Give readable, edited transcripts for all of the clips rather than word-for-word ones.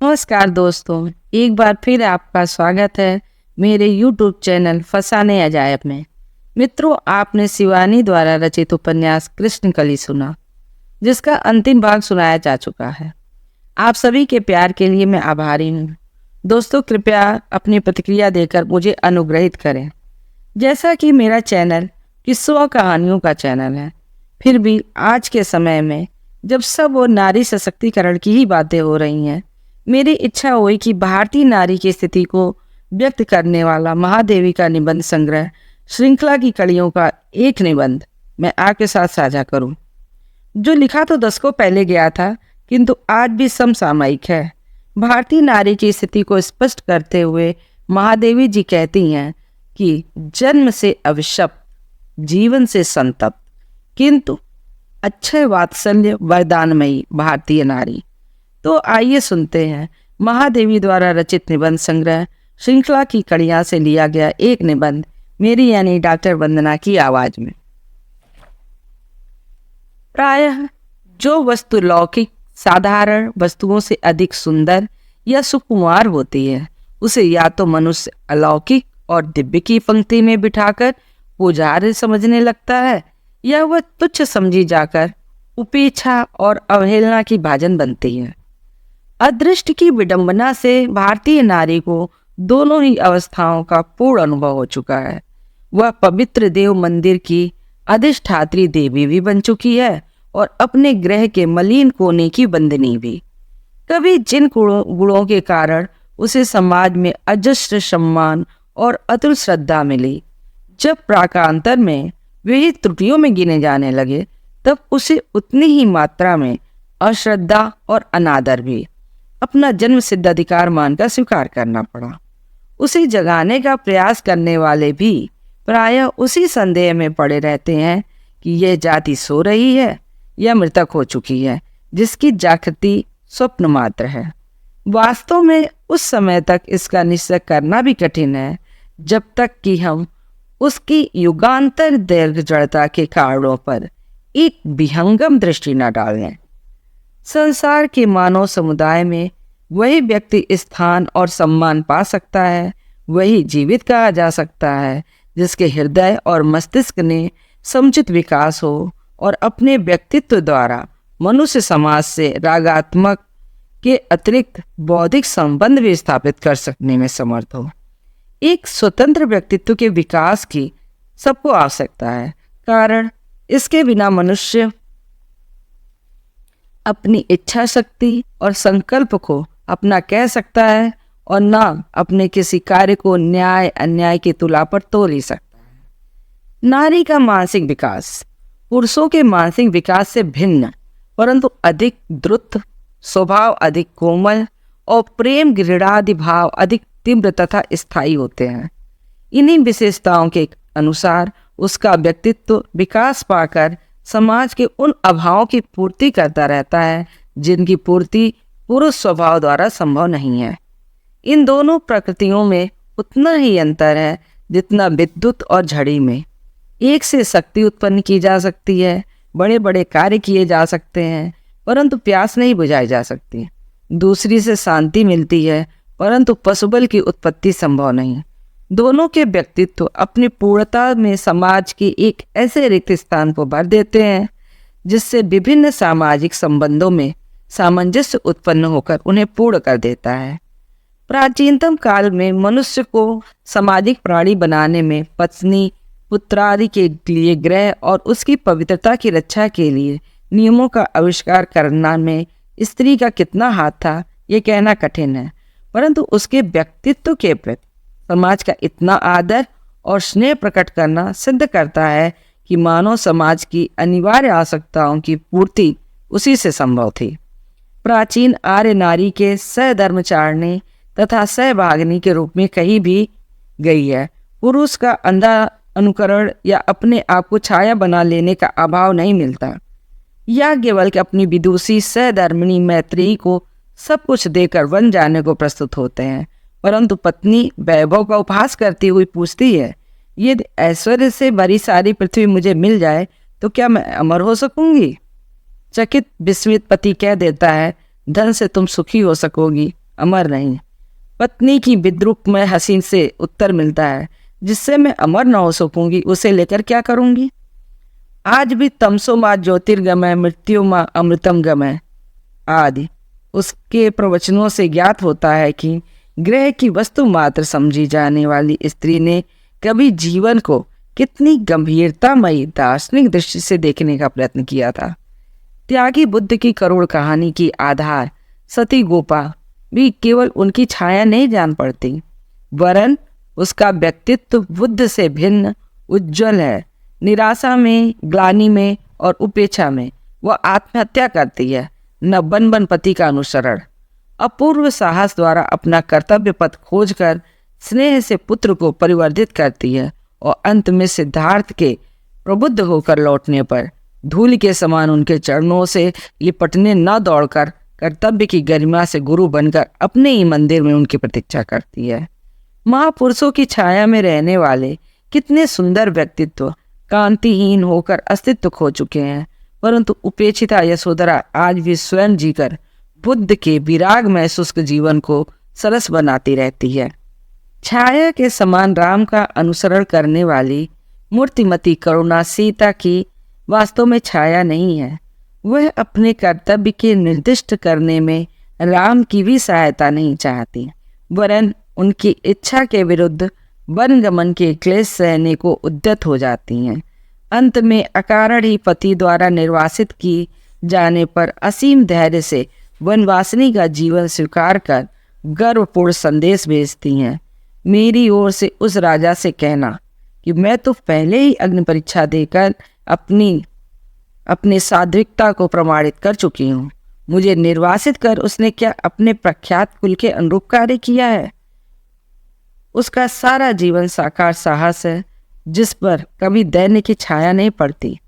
नमस्कार दोस्तों, एक बार फिर आपका स्वागत है मेरे YouTube चैनल फसाने अजायब में। मित्रों, आपने शिवानी द्वारा रचित उपन्यास कृष्णकली सुना, जिसका अंतिम भाग सुनाया जा चुका है। आप सभी के प्यार के लिए मैं आभारी हूँ। दोस्तों, कृपया अपनी प्रतिक्रिया देकर मुझे अनुग्रहित करें। जैसा कि मेरा चैनल किस्सों कहानियों का चैनल है, फिर भी आज के समय में जब सब और नारी सशक्तिकरण की ही बातें हो रही हैं, मेरी इच्छा हुई कि भारतीय नारी की स्थिति को व्यक्त करने वाला महादेवी का निबंध संग्रह श्रृंखला की कड़ियों का एक निबंध मैं आपके साथ साझा करूं, जो लिखा तो दशकों पहले गया था, किंतु आज भी समसामयिक है। भारतीय नारी की स्थिति को स्पष्ट करते हुए महादेवी जी कहती हैं कि जन्म से अभिशप्त, जीवन से संतप्त, किंतु अक्षय वात्सल्य वरदानमयी भारतीय नारी। तो आइए सुनते हैं महादेवी द्वारा रचित निबंध संग्रह श्रृंखला की कड़ियां से लिया गया एक निबंध मेरी यानी डॉक्टर वंदना की आवाज में। प्रायः जो वस्तु लौकिक साधारण वस्तुओं से अधिक सुंदर या सुकुमार होती है, उसे या तो मनुष्य अलौकिक और दिव्य की पंक्ति में बिठाकर पुजार्य समझने लगता है, या वह तुच्छ समझी जाकर उपेक्षा और अवहेलना की भाजन बनती है। अदृष्ट की विडंबना से भारतीय नारी को दोनों ही अवस्थाओं का पूर्ण अनुभव हो चुका है। वह पवित्र देव मंदिर की अधिष्ठात्री देवी भी बन चुकी है और अपने ग्रह के मलिन कोने की बंदनी भी। कभी जिन गुणों के कारण उसे समाज में अजस्र सम्मान और अतुल श्रद्धा मिली, जब प्राकांतर में वे त्रुटियों में गिने जाने लगे, तब उसे उतनी ही मात्रा में अश्रद्धा और अनादर भी अपना जन्म सिद्ध अधिकार मानकर स्वीकार करना पड़ा। उसे जगाने का प्रयास करने वाले भी प्रायः उसी संदेह में पड़े रहते हैं कि यह जाति सो रही है या मृतक हो चुकी है, जिसकी जागृति स्वप्न मात्र है। वास्तव में उस समय तक इसका निश्चय करना भी कठिन है, जब तक कि हम उसकी युगांतर दीर्घ जड़ता के कारणों पर एक विहंगम दृष्टि न डालें। संसार के मानव समुदाय में वही व्यक्ति स्थान और सम्मान पा सकता है, वही जीवित कहा जा सकता है, जिसके हृदय और मस्तिष्क ने समुचित विकास हो और अपने व्यक्तित्व द्वारा मनुष्य समाज से रागात्मक के अतिरिक्त बौद्धिक संबंध भी स्थापित कर सकने में समर्थ हो। एक स्वतंत्र व्यक्तित्व के विकास की सबको आवश्यकता है, कारण इसके बिना मनुष्य अपनी इच्छा शक्ति और संकल्प को अपना कह सकता है और ना अपने किसी कार्य को न्याय अन्याय की तुला पर तोल ही सकता है। नारी का मानसिक विकास पुरुषों के मानसिक विकास से भिन्न, परंतु अधिक द्रुत, स्वभाव अधिक कोमल और प्रेम घृणादि भाव अधिक तीव्र तथा स्थायी होते हैं। इन्हीं विशेषताओं के अनुसार उसका व्यक्तित्व विकास पाकर समाज के उन अभावों की पूर्ति करता रहता है, जिनकी पूर्ति पुरुष स्वभाव द्वारा संभव नहीं है। इन दोनों प्रकृतियों में उतना ही अंतर है जितना विद्युत और झड़ी में। एक से शक्ति उत्पन्न की जा सकती है, बड़े बड़े कार्य किए जा सकते हैं, परंतु प्यास नहीं बुझाई जा सकती। दूसरी से शांति मिलती है, परंतु पशुबल की उत्पत्ति संभव नहीं। दोनों के व्यक्तित्व अपनी पूर्णता में समाज के एक ऐसे रिक्त स्थान को भर देते हैं, जिससे विभिन्न सामाजिक संबंधों में सामंजस्य उत्पन्न होकर उन्हें पूर्ण कर देता है। प्राचीनतम काल में मनुष्य को सामाजिक प्राणी बनाने में पत्नी पुत्रादि के लिए ग्रह और उसकी पवित्रता की रक्षा के लिए नियमों का आविष्कार करना में स्त्री का कितना हाथ था, ये कहना कठिन है, परंतु उसके व्यक्तित्व के प्रति समाज का इतना आदर और स्नेह प्रकट करना सिद्ध करता है कि मानव समाज की अनिवार्य आवश्यकताओं की पूर्ति उसी से संभव थी। प्राचीन आर्य नारी के सहधर्मचारिणी तथा सहभागिनी के रूप में कही भी गई है। पुरुष का अंधा अनुकरण या अपने आप को छाया बना लेने का अभाव नहीं मिलता। याज्ञवल्क्य अपनी विदुषी सहधर्मिणी मैत्रेयी को सब कुछ देकर वन जाने को प्रस्तुत होते हैं, परंतु पत्नी वैभव का उपहास करती हुई पूछती है, यदि ऐश्वर्य से भरी सारी पृथ्वी मुझे मिल जाए तो क्या मैं अमर हो सकूंगी? चकित विस्मित पति कह देता है, धन से तुम सुखी हो सकोगी, अमर नहीं। पत्नी की विद्रूपमय हसीन से उत्तर मिलता है, जिससे मैं अमर न हो सकूंगी उसे लेकर क्या करूंगी। आज भी तमसो माँ ज्योतिर्गमय मृत्यु माँ अमृतम गमय आदि उसके प्रवचनों से ज्ञात होता है कि ग्रह की वस्तु मात्र समझी जाने वाली स्त्री ने कभी जीवन को कितनी गंभीरतामयी दार्शनिक दृष्टि से देखने का प्रयत्न किया था। त्यागी बुद्ध की करुण कहानी की आधार सती गोपा भी केवल उनकी छाया नहीं जान पड़ती, वरन उसका व्यक्तित्व बुद्ध से भिन्न उज्जवल है। निराशा में, ग्लानि में और उपेक्षा में वह आत्महत्या करती है, न बन पति का अनुसरण। अपूर्व साहस द्वारा अपना कर्तव्य पथ खोजकर स्नेह से पुत्र को परिवर्धित करती है और अंत में सिद्धार्थ के प्रबुद्ध होकर लौटने पर धूल के समान उनके चरणों से लिपटने न दौड़कर कर्तव्य की गरिमा से गुरु बनकर अपने ही मंदिर में उनकी प्रतीक्षा करती है। महापुरुषों की छाया में रहने वाले कितने सुंदर व्यक्तित्व कांतिहीन होकर अस्तित्व खो चुके हैं, परंतु उपेक्षिता यशोधरा आज भी स्वयं जीकर बुद्ध के विरागमय शुष्क जीवन को सरस बनाती रहती है। छाया के समान राम का अनुसरण करने वाली मूर्तिमती करुणा सीता की वास्तव में छाया नहीं है। वह अपने कर्तव्य के निर्दिष्ट करने में राम की भी सहायता नहीं चाहती, वरन उनकी इच्छा के विरुद्ध वनगमन के क्लेश सहने को उद्यत हो जाती हैं। अंत में अकारण ही पति द्वारा निर्वासित की जाने पर असीम धैर्य से वनवासिनी का जीवन स्वीकार कर गर्वपूर्ण संदेश भेजती हैं, मेरी ओर से उस राजा से कहना कि मैं तो पहले ही अग्नि परीक्षा देकर अपनी सात्विकता को प्रमाणित कर चुकी हूँ। मुझे निर्वासित कर उसने क्या अपने प्रख्यात कुल के अनुरूप कार्य किया है? उसका सारा जीवन साकार साहस है, जिस पर कभी दैन्य की छाया नहीं पड़ती।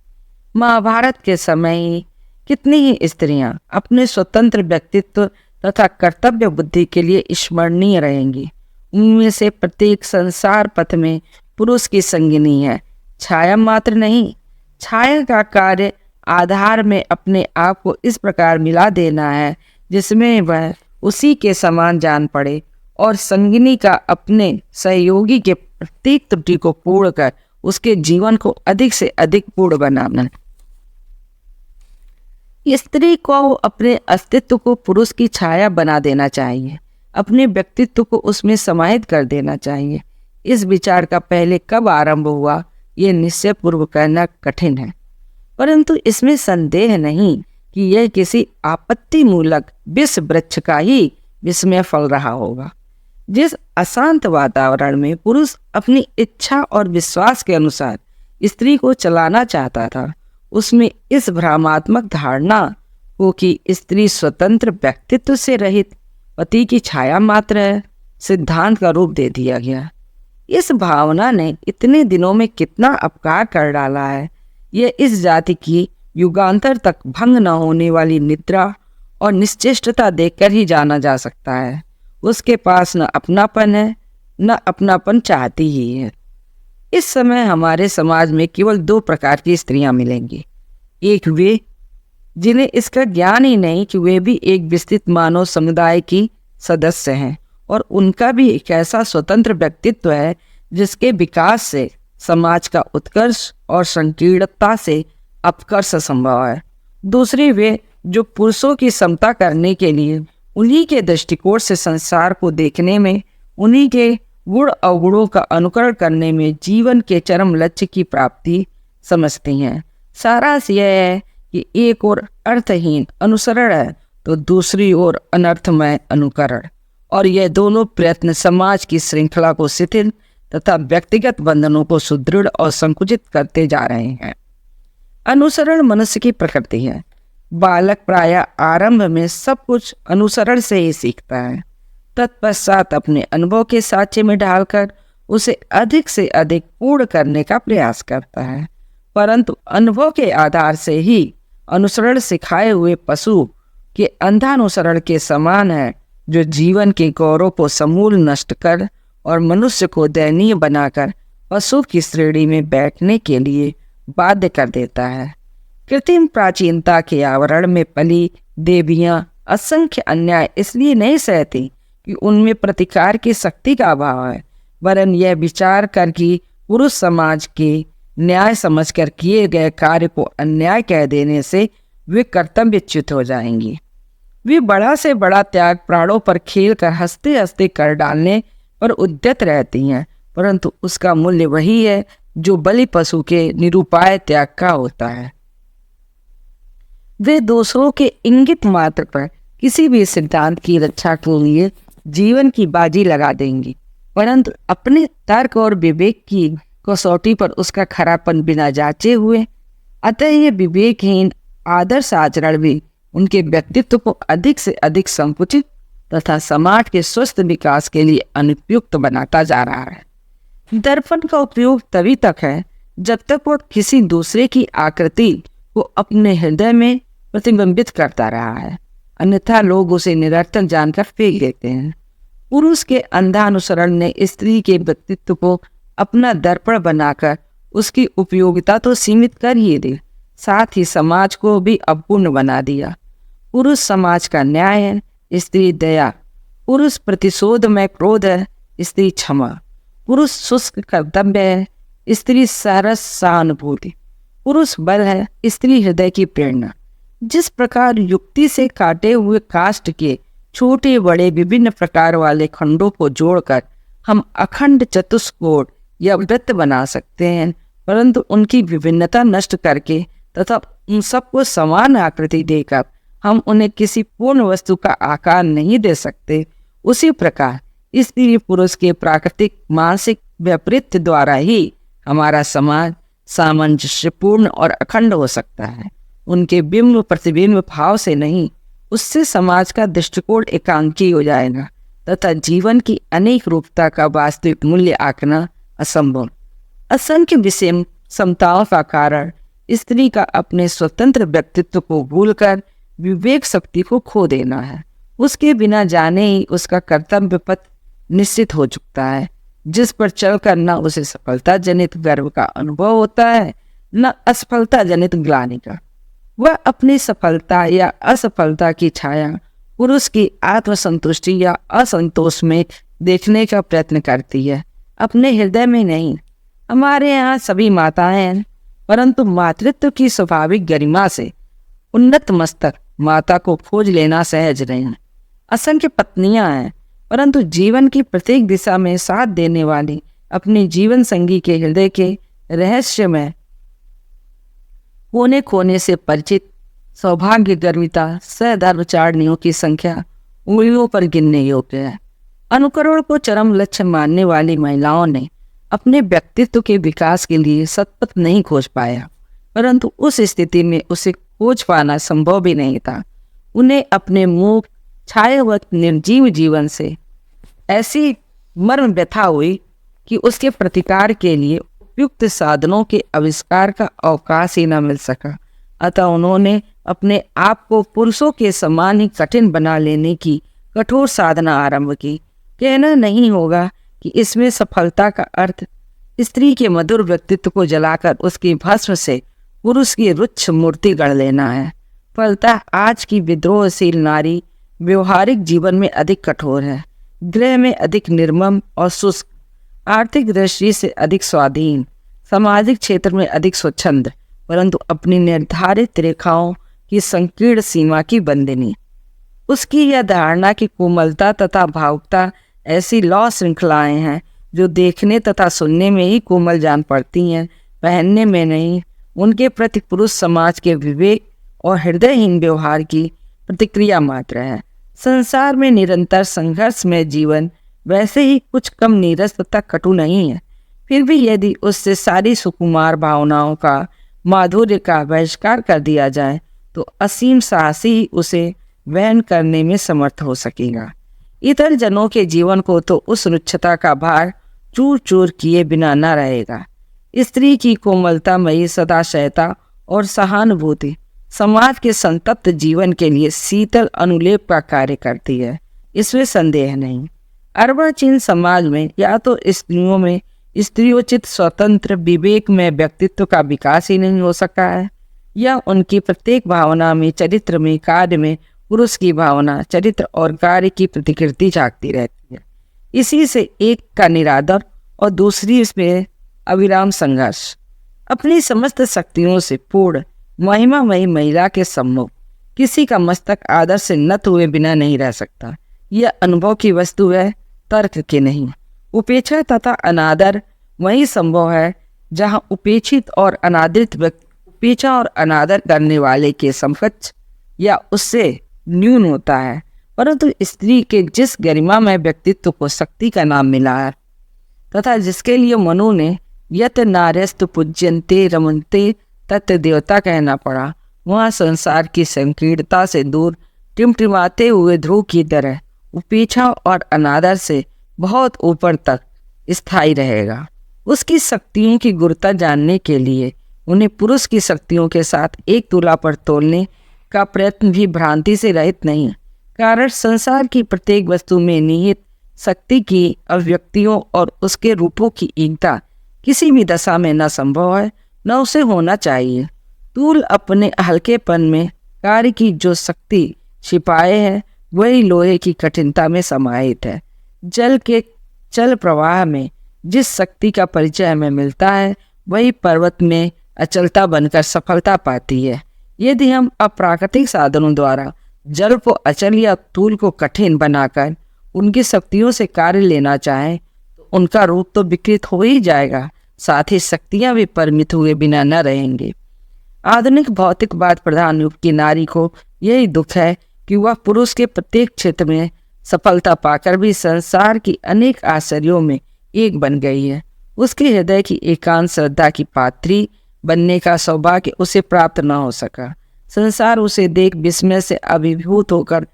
महाभारत के समय ही कितनी ही स्त्रियां अपने स्वतंत्र व्यक्तित्व तथा कर्तव्य बुद्धि के लिए स्मरणीय रहेंगी। उनमें से प्रत्येक संसार पथ में पुरुष की संगिनी है, छाया मात्र नहीं। छाया का कार्य आधार में अपने आप को इस प्रकार मिला देना है जिसमें वह उसी के समान जान पड़े और संगिनी का अपने सहयोगी के प्रत्येक त्रुटि को पूर्ण कर उसके जीवन को अधिक से अधिक पूर्ण बनाना। स्त्री को अपने अस्तित्व को पुरुष की छाया बना देना चाहिए, अपने व्यक्तित्व को उसमें समाहित कर देना चाहिए। इस विचार का पहले कब आरंभ हुआ, यह निश्चय पूर्व कहना कठिन है, परंतु इसमें संदेह नहीं कि यह किसी आपत्ति मूलक विष वृक्ष का ही विस्मय फल रहा होगा। जिस अशांत वातावरण में पुरुष अपनी इच्छा और विश्वास के अनुसार स्त्री को चलाना चाहता था, उसमें इस भ्रामात्मक धारणा को कि स्त्री स्वतंत्र व्यक्तित्व से रहित पति की छाया मात्र है, सिद्धांत का रूप दे दिया गया। इस भावना ने इतने दिनों में कितना अपकार कर डाला है, यह इस जाति की युगांतर तक भंग न होने वाली निद्रा और निश्चेष्टता देखकर ही जाना जा सकता है। उसके पास न अपनापन है, न अपनापन चाहती ही है। इस समय हमारे समाज में केवल दो प्रकार की स्त्रियां मिलेंगी। एक वे जिन्हें इसका ज्ञान ही नहीं कि वे भी एक विस्तृत मानव समुदाय की सदस्य हैं और उनका भी एक ऐसा स्वतंत्र व्यक्तित्व है जिसके विकास से समाज का उत्कर्ष और संकीर्णता से अपकर्ष संभव है। दूसरी वे जो पुरुषों की समता करने के लिए उन्हीं के दृष्टिकोण से संसार को देखने में, उन्हीं के गुण अवगुणों का अनुकरण करने में जीवन के चरम लक्ष्य की प्राप्ति समझती हैं। सारांश यह है कि एक ओर अर्थहीन अनुसरण है तो दूसरी ओर अनर्थमय अनुकरण, और यह दोनों प्रयत्न समाज की श्रृंखला को शिथिल तथा व्यक्तिगत बंधनों को सुदृढ़ और संकुचित करते जा रहे हैं। अनुसरण मनुष्य की प्रकृति है। बालक प्रायः आरंभ में सब कुछ अनुसरण से ही सीखता है, तत्पश्चात अपने अनुभव के साँचे में ढालकर उसे अधिक से अधिक पूर्ण करने का प्रयास करता है। परंतु अनुभव के आधार से ही अनुसरण सिखाए हुए पशु के अंधानुसरण के समान है, जो जीवन के गौरव को समूल नष्ट कर और मनुष्य को दयनीय बनाकर पशु की श्रेणी में बैठने के लिए बाध्य कर देता है। कृत्रिम प्राचीनता के आवरण में पली देवियां असंख्य अन्याय इसलिए नहीं सहती कि उनमें प्रतिकार की शक्ति का अभाव है, वरन यह विचार कर कि पुरुष समाज के न्याय समझकर किए गए कार्य को अन्याय कह देने से वे कर्तव्यच्युत हो जाएंगी। वे बड़ा से बड़ा त्याग प्राणों पर खेल कर हंसते हंसते कर डालने पर उद्यत रहती हैं, परंतु उसका मूल्य वही है जो बलि पशु के निरुपाय त्याग का होता है। वे दूसरों के इंगित मात्र पर किसी भी सिद्धांत की रक्षा के लिए जीवन की बाजी लगा देंगी, परंतु अपने तर्क और विवेक की कसौटी पर उसका खरापन बिना जांचे हुए। अतः ये विवेकहीन आदर्श आचरण भी उनके व्यक्तित्व को अधिक से अधिक संकुचित तथा समाज के स्वस्थ विकास के लिए अनुपयुक्त बनाता जा रहा है। दर्पण का उपयोग तभी तक है जब तक वो किसी दूसरे की आकृति को अपने हृदय में प्रतिबिंबित करता रहा है, अन्यथा लोग उसे निरर्थक जानकर फेंक देते हैं। पुरुष के अंधा अनुसरण ने स्त्री के व्यक्तित्व को अपना दर्पण बनाकर उसकी उपयोगिता तो सीमित कर ही दी, साथ ही समाज को भी अपूर्ण बना दिया। पुरुष समाज का न्याय है, स्त्री दया। पुरुष प्रतिशोध में क्रोध है, स्त्री क्षमा। पुरुष शुष्क कर्तव्य है, स्त्री सरस सहानुभूति। पुरुष बल है, स्त्री हृदय की प्रेरणा। जिस प्रकार युक्ति से काटे हुए काष्ठ के छोटे बड़े विभिन्न प्रकार वाले खंडों को जोड़कर हम अखंड चतुष्कोण या वृत्त बना सकते हैं, परंतु उनकी विभिन्नता नष्ट करके तथा उन सबको समान आकृति देकर हम उन्हें किसी पूर्ण वस्तु का आकार नहीं दे सकते, उसी प्रकार स्त्री पुरुष के प्राकृतिक मानसिक वैपरीत्य द्वारा ही हमारा समाज सामंजस्यपूर्ण और अखंड हो सकता है। उनके बिंब प्रतिबिंब भाव से नहीं, उससे समाज का दृष्टिकोण एकांकी हो जाएगा तथा जीवन की अनेक रूपता का वास्तविक मूल्य आंकना असंभव। असंख्य विषम समताओं का कारण स्त्री का अपने स्वतंत्र व्यक्तित्व को भूलकर विवेक शक्ति को खो देना है। उसके बिना जाने ही उसका कर्तव्य पथ निश्चित हो चुका है, जिस पर चलकर न उसे सफलता जनित गर्व का अनुभव होता है, न असफलता जनित ग्लानि का। वह अपनी सफलता या असफलता की छाया पुरुष की आत्मसंतुष्टि या असंतोष में देखने का प्रयत्न करती है, अपने हृदय में नहीं। हमारे यहाँ सभी माताएं हैं, परंतु मातृत्व की स्वाभाविक गरिमा से उन्नत मस्तक माता को खोज लेना सहज नहीं है। असंख्य पत्नियां हैं, परंतु जीवन की प्रत्येक दिशा में साथ देने वाली अपने जीवन संगी के हृदय के रहस्य में कोने कोने से परिचित सौभाग्य गर्विता सधर्मचारिणियों की संख्या उंगलियों पर गिनने योग्य है। अनुकरण को चरम लक्ष्य मानने वाली महिलाओं ने अपने व्यक्तित्व के विकास के लिए सतपथ नहीं खोज पाया, परंतु उस स्थिति में उसे खोज पाना संभव भी नहीं था। उन्हें अपने मुख छाए हुए निर्जीव जीवन से ऐसी मर्म व्यथा हुई कि उसके प्रतिकार के लिए उपयुक्त साधनों के आविष्कार का अवकाश ही न मिल सका। अतः उन्होंने अपने आप को पुरुषों के समान ही कठिन बना लेने की कठोर साधना आरंभ की। कहना नहीं होगा कि इसमें सफलता का अर्थ स्त्री के मधुर व्यक्तित्व को जलाकर उसकी भस्म से पुरुष की रुच्छ मूर्ति गढ़ लेना है। फलतः आज की विद्रोहशील नारी व्यवहारिक जीवन में अधिक कठोर है, गृह में अधिक निर्मम और शुष्क, आर्थिक दृष्टि से अधिक स्वाधीन, सामाजिक क्षेत्र में अधिक स्वच्छंद, परंतु अपनी निर्धारित रेखाओं की संकीर्ण सीमा की बंदिनी। उसकी यह धारणा की कोमलता तथा भावुकता ऐसी लौ श्रृंखलाएं हैं जो देखने तथा सुनने में ही कोमल जान पड़ती हैं, पहनने में नहीं। उनके प्रति पुरुष समाज के विवेक और हृदयहीन व्यवहार की प्रतिक्रिया मात्र है। संसार में निरंतर संघर्ष में जीवन वैसे ही कुछ कम नीरस तथा कटु नहीं है, फिर भी यदि उससे सारी सुकुमार भावनाओं का माधुर्य का बहिष्कार कर दिया जाए तो असीम साहसी ही उसे वहन करने में समर्थ हो सकेगा। इतर जनों के जीवन को तो उस रुक्षता का भार चूर चूर किए बिना न रहेगा। स्त्री की कोमलतामयी सदाशयता और सहानुभूति समाज के संतप्त जीवन के लिए शीतल अनुलेप का कार्य करती है, इसमें संदेह नहीं। अर्वाचीन समाज में या तो स्त्रियों में स्त्रियोचित स्वतंत्र विवेक में व्यक्तित्व का विकास ही नहीं हो सका है, या उनकी प्रत्येक भावना में, चरित्र में, कार्य में पुरुष की भावना, चरित्र और कार्य की प्रतिकृति झांकती रहती है। इसी से एक का निरादर और दूसरी इसमें अविराम संघर्ष। अपनी समस्त शक्तियों से पूर्ण महिमामयी महिला के सम्मुख किसी का मस्तक आदर से नत हुए बिना नहीं रह सकता। यह अनुभव की वस्तु है, तर्क की नहीं। उपेक्षा तथा अनादर वही संभव है जहाँ उपेक्षित और अनादरित व्यक्ति उपेक्षा और अनादर करने वाले के समकक्ष या उससे न्यून होता है। परंतु स्त्री के जिस गरिमामय व्यक्तित्व को शक्ति का नाम मिला है तथा जिसके लिए मनु ने यत नार्यस्तु पूज्यन्ते रमन्ते तत् देवता कहना पड़ा, वहाँ संसार की संकीर्णता से दूर टिमटिमाते हुए ध्रुव की तरह उपेक्षा और अनादर से बहुत ऊपर तक स्थायी रहेगा। उसकी शक्तियों की गुरुता जानने के लिए उन्हें पुरुष की शक्तियों के साथ एक तुला पर तोलने का प्रयत्न भी भ्रांति से रहित नहीं, कारण संसार की प्रत्येक वस्तु में निहित शक्ति की अभिव्यक्तियों और उसके रूपों की एकता किसी भी दशा में न संभव है न उसे होना चाहिए। तूल अपने हल्केपन में कार्य की जो शक्ति छिपाए है वही लोहे की कठिनता में समाहित है। जल के चल प्रवाह में जिस शक्ति का परिचय हमें मिलता है वही पर्वत में अचलता बनकर सफलता पाती है। यदि हम अप्राकृतिक साधनों द्वारा जल को अचल या तूल को कठिन बनाकर उनकी शक्तियों से कार्य लेना चाहें तो उनका रूप तो विकृत हो ही जाएगा, साथ ही शक्तियां भी परिमित हुए बिना न रहेंगे। आधुनिक भौतिकवाद प्रधान युग की नारी को यही दुख है कि वह पुरुष के प्रत्येक क्षेत्र में सफलता पाकर भी संसार की अनेक आश्चर्यों में एक बन गई है। उसके हृदय की एकांत श्रद्धा की पात्री बनने का सौभाग्य उसे प्राप्त न हो सका। संसार उसे देख विस्मय से अभिभूत होकर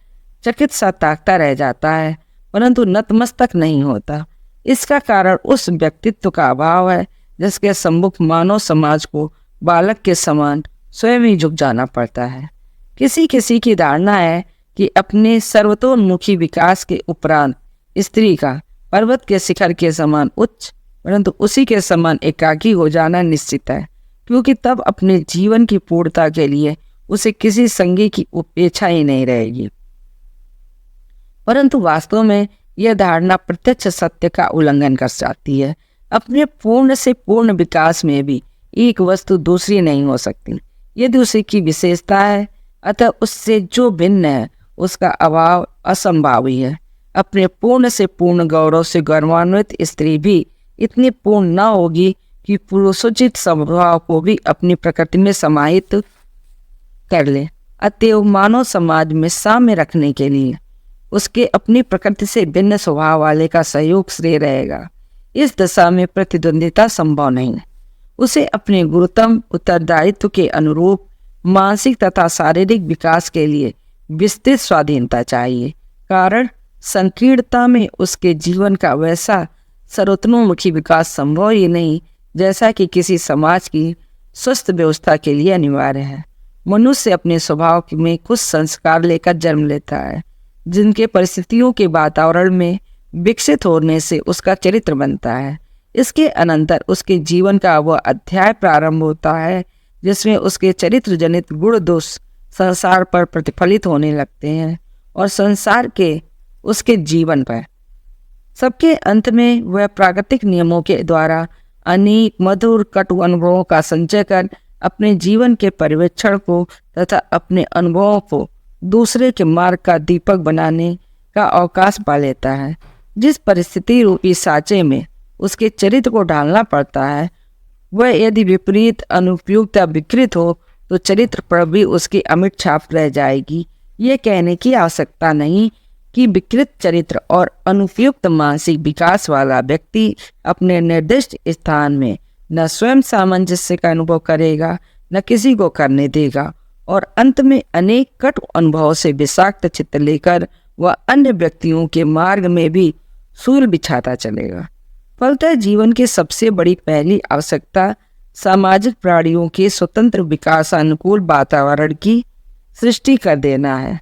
चकित सा ताकता रह जाता है, परंतु नतमस्तक नहीं होता। इसका कारण उस व्यक्तित्व का अभाव है जिसके सम्मुख मानव समाज को बालक के समान स्वयं ही झुक जाना पड़ता है। किसी किसी की धारणा है कि अपने सर्वतोन्मुखी विकास के उपरांत स्त्री का पर्वत के शिखर के समान उच्च परंतु उसी के समान एकाकी हो जाना निश्चित है, क्योंकि तब अपने जीवन की पूर्णता के लिए उसे किसी संगी की उपेक्षा ही नहीं रहेगी। परंतु वास्तव में यह धारणा प्रत्यक्ष सत्य का उल्लंघन कर जाती है। अपने पूर्ण से पूर्ण विकास में भी एक वस्तु दूसरी नहीं हो सकती यदि उसी की विशेषता है, अतः उससे जो भिन्न है उसका अभाव असंभावी है। अपने पूर्ण से पूर्ण गौरव से गौरवान्वित स्त्री भी इतनी पूर्ण न होगी कि पुरुषोचित स्वभाव को भी अपनी प्रकृति में समाहित कर ले। अतएव मानव समाज में साम्य रखने के लिए उसके अपनी प्रकृति से भिन्न स्वभाव वाले का सहयोग श्रेय रहेगा। इस दशा में प्रतिद्वंदिता संभव नहीं है। उसे अपने गुरुतम उत्तरदायित्व के अनुरूप मानसिक तथा शारीरिक विकास के लिए विस्तृत स्वाधीनता चाहिए, कारण संकीर्णता में उसके जीवन का वैसा सर्वतोन्मुखी विकास संभव ही नहीं जैसा कि किसी समाज की स्वस्थ व्यवस्था के लिए अनिवार्य है। मनुष्य अपने स्वभाव में कुछ संस्कार लेकर जन्म लेता है जिनके परिस्थितियों के वातावरण में विकसित होने से उसका चरित्र बनता है। इसके अनंतर उसके जीवन का वह अध्याय प्रारंभ होता है जिसमें उसके चरित्र जनित गुण दोष संसार पर प्रतिफलित होने लगते हैं और संसार के उसके जीवन पर। सबके अंत में वह प्राकृतिक नियमों के द्वारा अनेक मधुर कटु अनुभवों का संचय कर अपने जीवन के पर्यवेक्षण को तथा अपने अनुभवों को दूसरे के मार्ग का दीपक बनाने का अवकाश पा लेता है। जिस परिस्थिति रूपी साँचे में उसके चरित्र को ढालना पड़ता है वह यदि विपरीत अनुपयुक्त या विकृत हो तो चरित्र पर भी उसकी अमिट छाप रह जाएगी। ये कहने की आवश्यकता नहीं कि विकृत चरित्र और अनुपयुक्त मानसिक विकास वाला व्यक्ति अपने निर्दिष्ट स्थान में न स्वयं सामंजस्य का अनुभव करेगा न किसी को करने देगा और अंत में अनेक कटु अनुभवों से विषाक्त चित्त लेकर वह अन्य व्यक्तियों के मार्ग में भी सूल बिछाता चलेगा। फलतः जीवन की सबसे बड़ी पहली आवश्यकता सामाजिक प्राणियों के स्वतंत्र विकास अनुकूल वातावरण की सृष्टि कर देना है।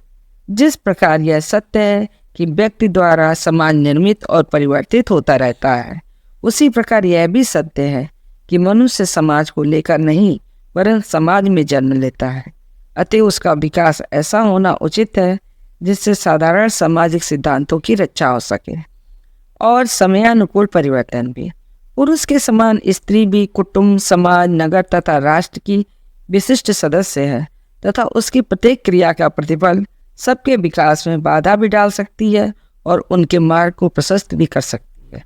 जिस प्रकार यह सत्य है कि व्यक्ति द्वारा समाज निर्मित और परिवर्तित होता रहता है, उसी प्रकार यह भी सत्य है कि मनुष्य समाज को लेकर नहीं वरन समाज में जन्म लेता है। अतः उसका विकास ऐसा होना उचित है जिससे साधारण सामाजिक सिद्धांतों की रक्षा हो सके। और समयानुकूल परिवर्तन भी। पुरुष के समान स्त्री भी कुटुंब, समाज, नगर तथा राष्ट्र की विशिष्ट सदस्य है तथा उसकी प्रत्येक क्रिया का प्रतिफल सबके विकास में बाधा भी डाल सकती है और उनके मार्ग को प्रशस्त भी कर सकती है।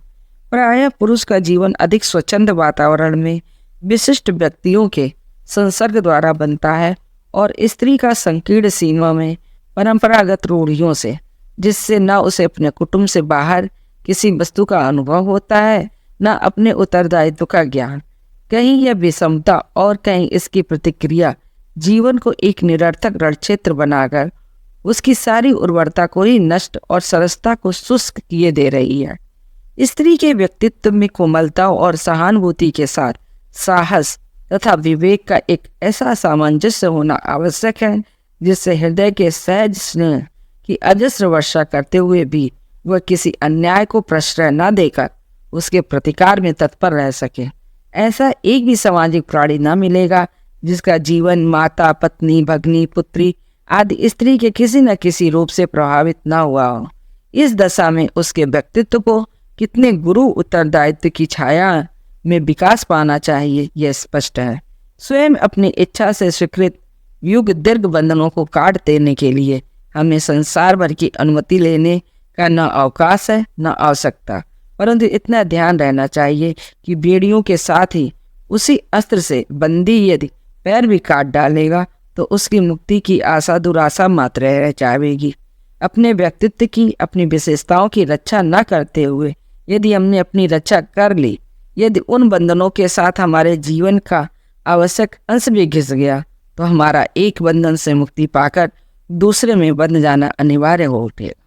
प्रायः पुरुष का जीवन अधिक स्वच्छंद वातावरण में विशिष्ट व्यक्तियों के संसर्ग द्वारा बनता है और स्त्री का संकीर्ण सीमा में परंपरागत रूढ़ियों से, जिससे न उसे अपने कुटुंब से बाहर किसी वस्तु का अनुभव होता है न अपने उत्तरदायित्व का ज्ञान। कहीं यह विषमता और कहीं इसकी प्रतिक्रिया जीवन को एक निरर्थक रणक्षेत्र बनाकर उसकी सारी उर्वरता को ही नष्ट और सरसता को शुष्क किए दे रही है। स्त्री के व्यक्तित्व में कोमलता और सहानुभूति के साथ साहस तथा विवेक का एक ऐसा सामंजस्य होना आवश्यक है जिससे हृदय के सहज स्नेह की अजस्र वर्षा करते हुए भी वह किसी अन्याय को प्रश्रय न देकर उसके प्रतिकार में तत्पर रह सके। ऐसा एक भी सामाजिक प्राणी न मिलेगा जिसका जीवन माता, पत्नी, भगनी, पुत्री आदि स्त्री के किसी न किसी रूप से प्रभावित न हुआ हो। इस दशा में उसके व्यक्तित्व को कितने गुरु उत्तरदायित्व की छाया में विकास पाना चाहिए, यह स्पष्ट है। स्वयं अपनी इच्छा से स्वीकृत युग दीर्घ बंधनों को काट देने के लिए हमें संसार भर की अनुमति लेने का न अवकाश है न आवश्यकता, परंतु इतना ध्यान रहना चाहिए कि बेड़ियों के साथ ही उसी अस्त्र से बंदी यदि पैर भी काट डालेगा तो उसकी मुक्ति की आशा दुराशा मात्र रह जाएगी। अपने व्यक्तित्व की, अपनी विशेषताओं की रक्षा न करते हुए यदि हमने अपनी रक्षा कर ली, यदि उन बंधनों के साथ हमारे जीवन का आवश्यक अंश भी घिस गया तो हमारा एक बंधन से मुक्ति पाकर दूसरे में बंध जाना अनिवार्य हो उठेगा।